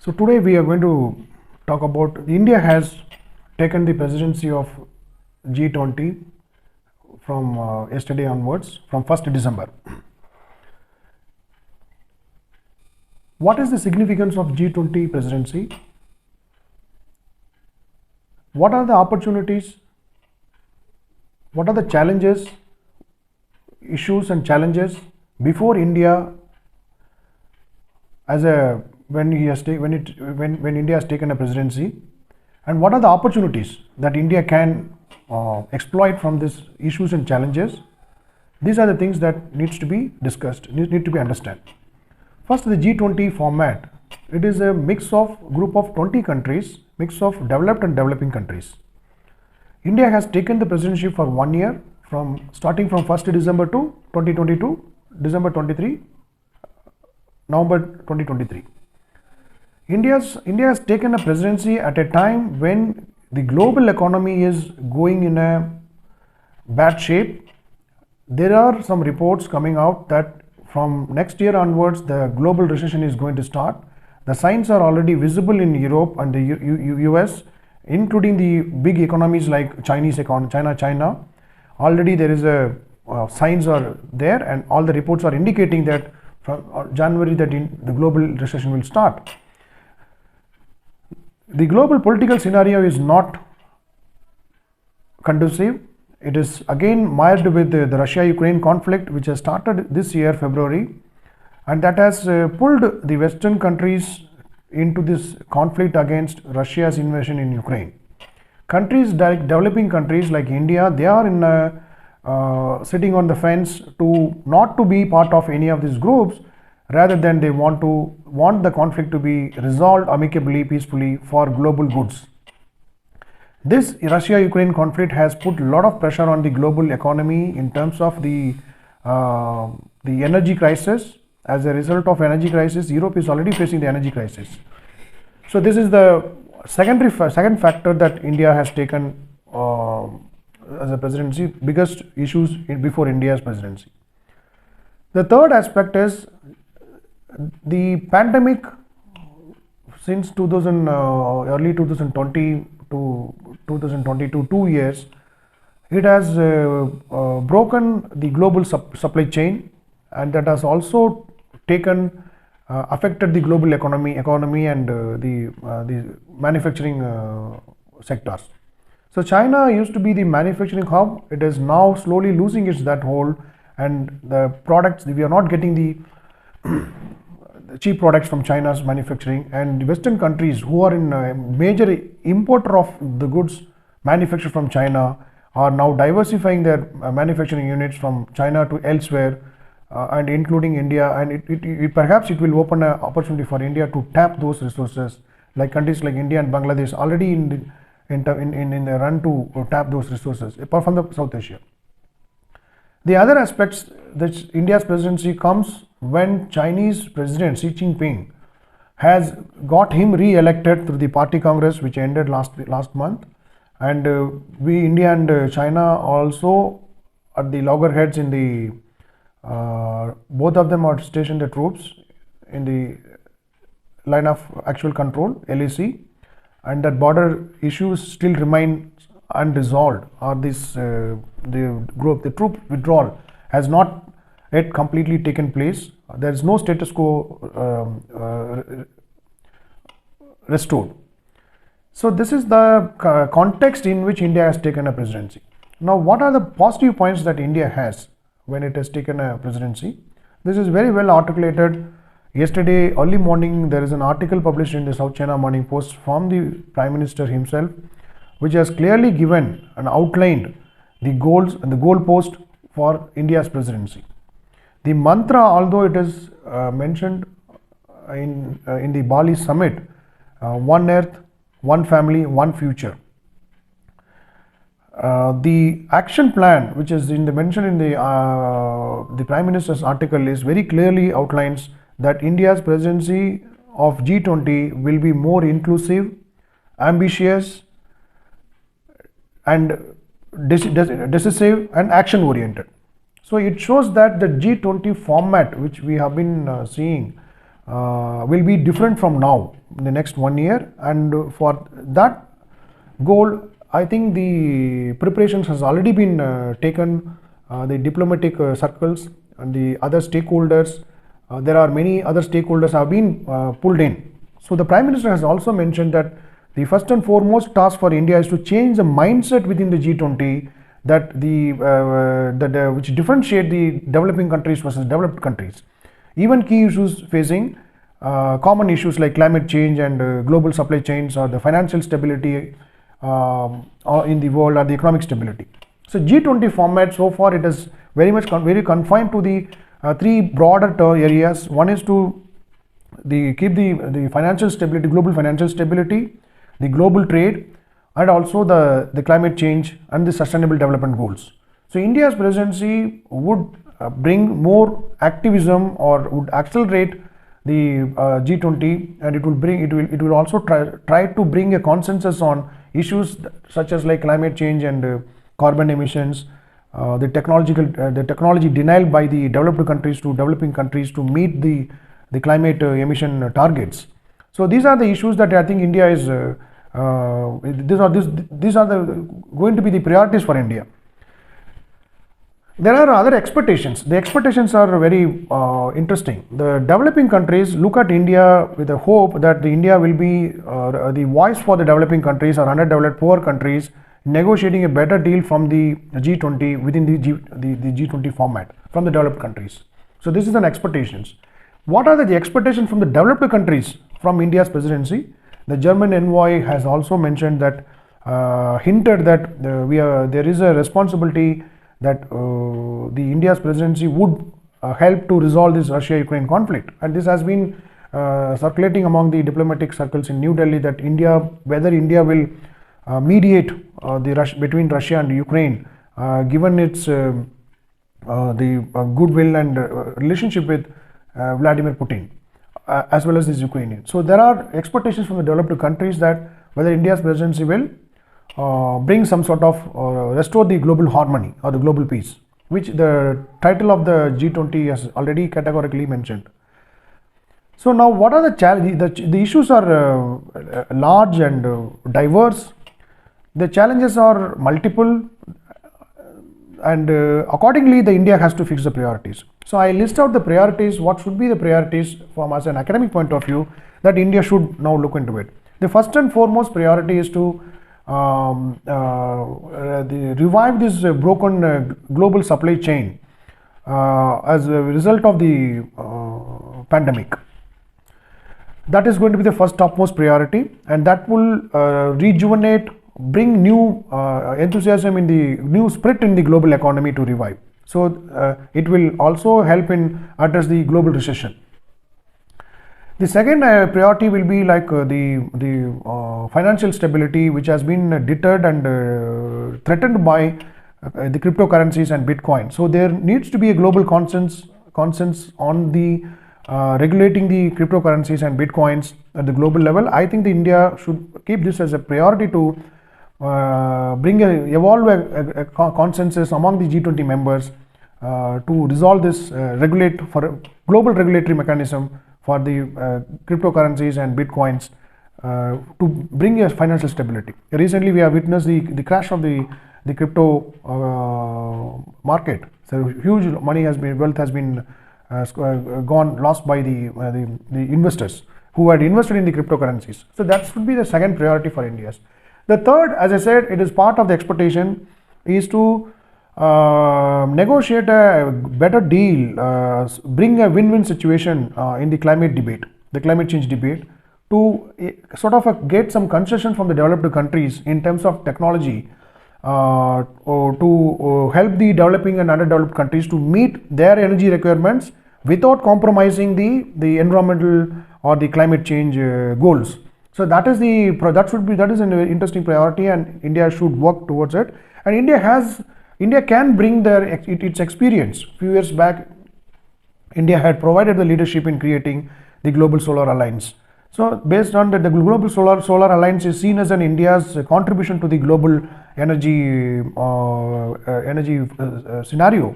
So today we are going to talk about India has taken the presidency of G20 from yesterday onwards, from 1st December. What is the significance of G20 presidency? What are the opportunities? What are the challenges, issues and challenges before India as a when India has taken a presidency, and what are the opportunities that India can exploit from these issues and challenges? These are the things that needs to be discussed, need to be understood. First, the G20 format. It is a mix of group of 20 countries, mix of developed and developing countries. India has taken the presidency for 1 year, starting from 1st December to 2022, December 23, November 2023. India has taken a presidency at a time when the global economy is going in a bad shape. There are some reports coming out that from next year onwards, the global recession is going to start. The signs are already visible in Europe and the US, including the big economies like China. Already there is a signs are there, and all the reports are indicating that from January that the global recession will start. The global political scenario is not conducive. It is again mired with the Russia-Ukraine conflict, which has started this year, February, and that has pulled the Western countries into this conflict against Russia's invasion in Ukraine. Countries, developing countries like India, they are in sitting on the fence not to be part of any of these groups. Rather than they want the conflict to be resolved amicably, peacefully for global goods. This Russia-Ukraine conflict has put a lot of pressure on the global economy in terms of the energy crisis. As a result of energy crisis, Europe is already facing the energy crisis. So this is the second factor that India has taken as a presidency, biggest issues before India's presidency. The third aspect is the pandemic since early 2020 to 2022, 2 years, it has broken the global supply chain, and that has also affected the global economy and the manufacturing sectors. So China used to be the manufacturing hub. It is now slowly losing that hold, and the products, we are not getting the cheap products from China's manufacturing, and the Western countries who are in a major importer of the goods manufactured from China are now diversifying their manufacturing units from China to elsewhere, and including India, and perhaps it will open an opportunity for India to tap those resources, like countries like India and Bangladesh already in the run to tap those resources apart from the South Asia. The other aspects that India's presidency comes when Chinese President Xi Jinping has got him re-elected through the party congress, which ended last month, and India and China also at the loggerheads in the both of them are stationed the troops in the line of actual control, LAC, and that border issues still remain unresolved, or the troop withdrawal has not yet completely taken place. There is no status quo restored. So this is the context in which India has taken a presidency. Now, what are the positive points that India has when it has taken a presidency? This is very well articulated. Yesterday early morning, there is an article published in the South China Morning Post from the Prime Minister himself, which has clearly given and outlined the goals and the goalpost for India's presidency. The mantra, although it is mentioned in the Bali summit, one earth, one family, one future. The action plan, which is mentioned in the Prime Minister's article, is very clearly outlines that India's presidency of G20 will be more inclusive, ambitious, and decisive and action oriented. So it shows that the G20 format, which we have been seeing will be different from now in the next 1 year, and for that goal, I think the preparations has already been taken. The diplomatic circles and the other stakeholders, there are many other stakeholders have been pulled in. So the Prime Minister has also mentioned that the first and foremost task for India is to change the mindset within the G20, that which differentiate the developing countries versus developed countries. Even key issues facing common issues like climate change and global supply chains, or the financial stability in the world, or the economic stability. So G20 format, so far it is very much very confined to the three broader areas. One is to keep the financial stability, global financial stability, the global trade, and also the climate change and the sustainable development goals. So India's presidency would bring more activism, or would accelerate the G20, and it will also try to bring a consensus on issues such as like climate change and carbon emissions, the technology denial by the developed countries to developing countries to meet the climate emission targets. So these are the issues that I think India is these are going to be the priorities for India. There are other expectations. The expectations are very interesting. The developing countries look at India with the hope that India will be the voice for the developing countries or underdeveloped poor countries, negotiating a better deal from the G20 within the G20 format from the developed countries. So this is an expectations. What are the expectations from the developed countries from India's presidency? The German envoy has also mentioned that, hinted that there is a responsibility that the India's presidency would help to resolve this Russia-Ukraine conflict, and this has been circulating among the diplomatic circles in New Delhi, that whether India will mediate between Russia and Ukraine, given its the goodwill and relationship with Vladimir Putin, as well as this Ukrainian. So there are expectations from the developed countries that whether India's presidency will bring some sort of restore the global harmony or the global peace, which the title of the G20 has already categorically mentioned. So now, what are the challenges? The issues are large and diverse. The challenges are multiple, and accordingly, the India has to fix the priorities. So I list out the priorities. What should be the priorities from as an academic point of view that India should now look into it? The first and foremost priority is to revive this broken global supply chain as a result of the pandemic. That is going to be the first topmost priority, and that will rejuvenate, bring new enthusiasm in the new spirit in the global economy to revive. So it will also help in address the global recession. The second priority will be like the financial stability, which has been deterred and threatened by the cryptocurrencies and Bitcoin. So there needs to be a global consensus on the regulating the cryptocurrencies and Bitcoins at the global level. I think the India should keep this as a priority to evolve a consensus among the G20 members to resolve this regulate for a global regulatory mechanism for the cryptocurrencies and Bitcoins to bring a financial stability. Recently, we have witnessed the crash of the crypto market. So huge wealth has been lost by the investors who had invested in the cryptocurrencies. So that should be the second priority for India. The third, as I said, it is part of the expectation, is to negotiate a better deal, bring a win-win situation in the climate change debate, to sort of get some concession from the developed countries in terms of technology to help the developing and underdeveloped countries to meet their energy requirements without compromising the environmental or the climate change goals. So that is an interesting priority, and India should work towards it. And India can bring its experience. A few years back, India had provided the leadership in creating the Global Solar Alliance. So based on that, the Global Solar Alliance is seen as an India's contribution to the global energy scenario.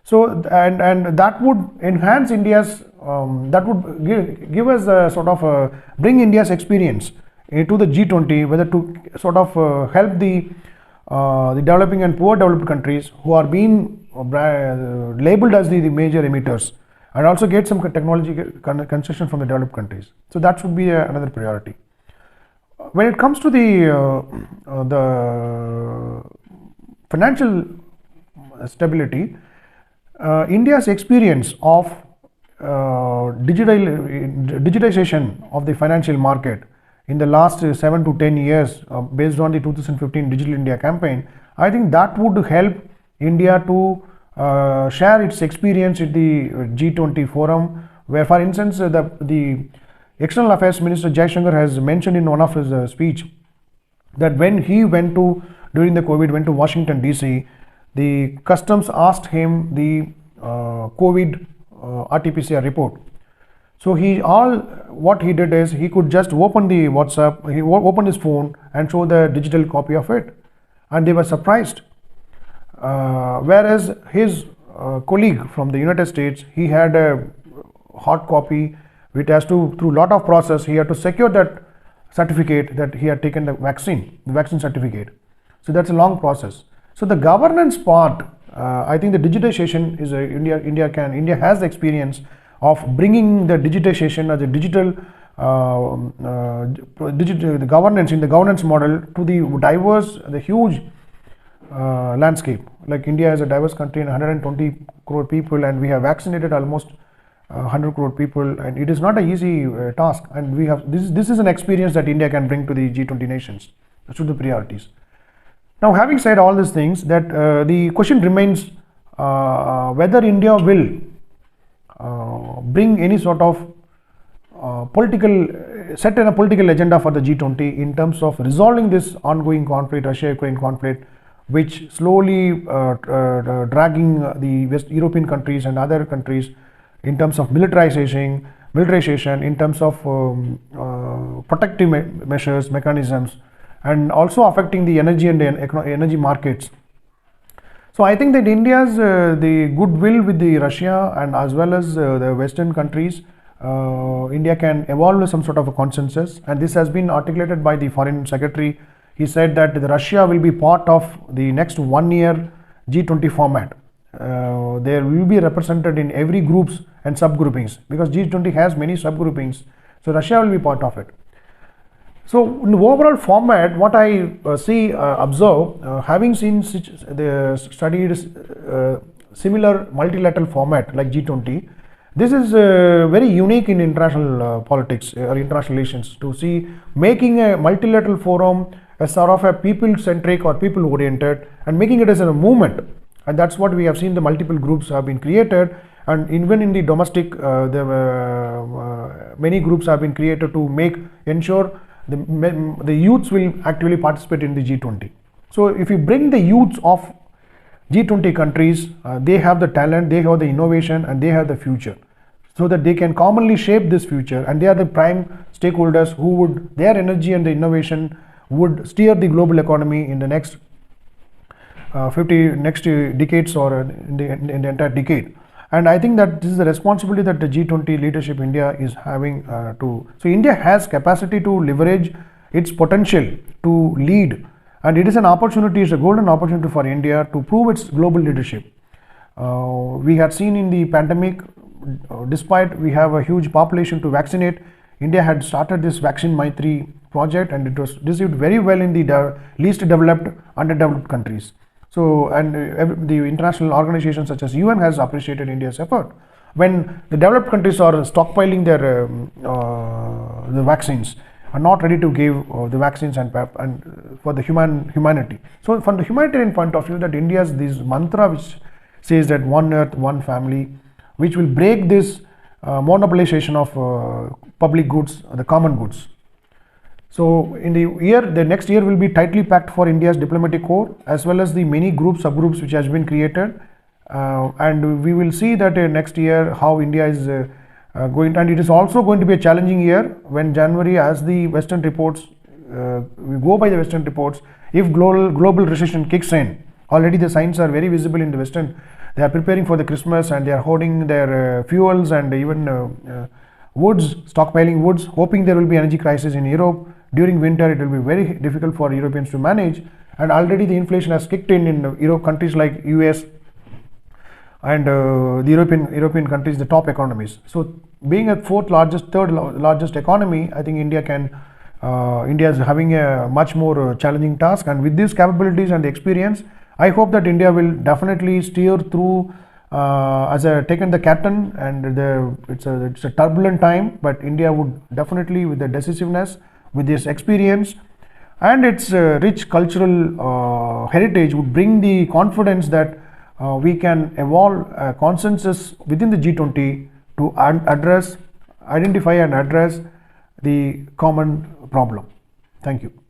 So and that would enhance India's that would give us a sort of bring India's experience into the G20, whether to sort of help the developing and poor developed countries who are being labeled as the major emitters, and also get some technology concession from the developed countries. So that should be another priority. When it comes to the financial stability, India's experience of digitization of the financial market in the last 7 to 10 years, based on the 2015 Digital India campaign, I think that would help India to share its experience at the G20 forum, where, for instance, the External Affairs Minister Jaishankar has mentioned in one of his speech that when he went to, during the COVID, went to Washington DC, the customs asked him the COVID RT-PCR report. So what he did is he could just open the WhatsApp, he opened his phone and show the digital copy of it, and they were surprised. Whereas his colleague from the United States, he had a hard copy, which has to, through lot of process, he had to secure that certificate that he had taken the vaccine certificate. So that's a long process. So the governance part, I think the digitization is India has the experience of bringing the digitization as a digital the governance in the governance model to the huge landscape. Like India is a diverse country and 120 crore people, and we have vaccinated almost 100 crore people, and it is not an easy task. And we have this is an experience that India can bring to the G20 nations. That's the priorities. Now, having said all these things, that the question remains whether India will bring any sort of set in a political agenda for the G20 in terms of resolving this ongoing conflict, Russia-Ukraine conflict, which slowly dragging the West European countries and other countries in terms of militarization, in terms of protective measures, mechanisms, and also affecting the energy and energy markets. So I think that India's the goodwill with the Russia and as well as the Western countries, India can evolve some sort of a consensus, and this has been articulated by the Foreign Secretary. He said that Russia will be part of the next 1 year G20 format. There will be represented in every groups and subgroupings, because G20 has many subgroupings. So Russia will be part of it. So in the overall format, what I observe, having seen studied similar multilateral format like G20, this is very unique in international politics or international relations, to see making a multilateral forum as sort of a people-centric or people-oriented, and making it as a movement. And that's what we have seen. The multiple groups have been created, and even in the domestic, many groups have been created to ensure the youths will actively participate in the G20. So if you bring the youths of G20 countries, they have the talent, they have the innovation, and they have the future, so that they can commonly shape this future, and they are the prime stakeholders who would, their energy and the innovation would steer the global economy in the next 50 decades, or in the entire decade. And I think that this is the responsibility that the G20 leadership India is having so India has capacity to leverage its potential to lead, and it is an opportunity, it's a golden opportunity for India to prove its global leadership. We had seen in the pandemic, despite we have a huge population to vaccinate, India had started this Vaccine Maitri project, and it was received very well in the least developed, underdeveloped countries. So, and the international organizations such as UN has appreciated India's effort. When the developed countries are stockpiling their the vaccines, are not ready to give the vaccines and for the humanity. So, from the humanitarian point of view, that India's this mantra which says that one earth, one family, which will break this monopolization of public goods, the common goods. So in the next year will be tightly packed for India's diplomatic corps, as well as the many subgroups which has been created, and we will see that next year how India is going, and it is also going to be a challenging year when January, as the Western reports, we go by the Western reports, if global recession kicks in, already the signs are very visible in the Western They are preparing for the Christmas and they are hoarding their fuels and even woods, stockpiling woods, hoping there will be energy crisis in Europe. During winter, it will be very difficult for Europeans to manage. And already the inflation has kicked in Europe countries like US and the European countries, the top economies. So being a third largest economy, I think India is having a much more challenging task. And with these capabilities and the experience, I hope that India will definitely steer through as a taken the captain, and it's a turbulent time, but India would definitely, with the decisiveness, with this experience and its rich cultural heritage, would bring the confidence that we can evolve a consensus within the G20 to identify and address the common problem. Thank you.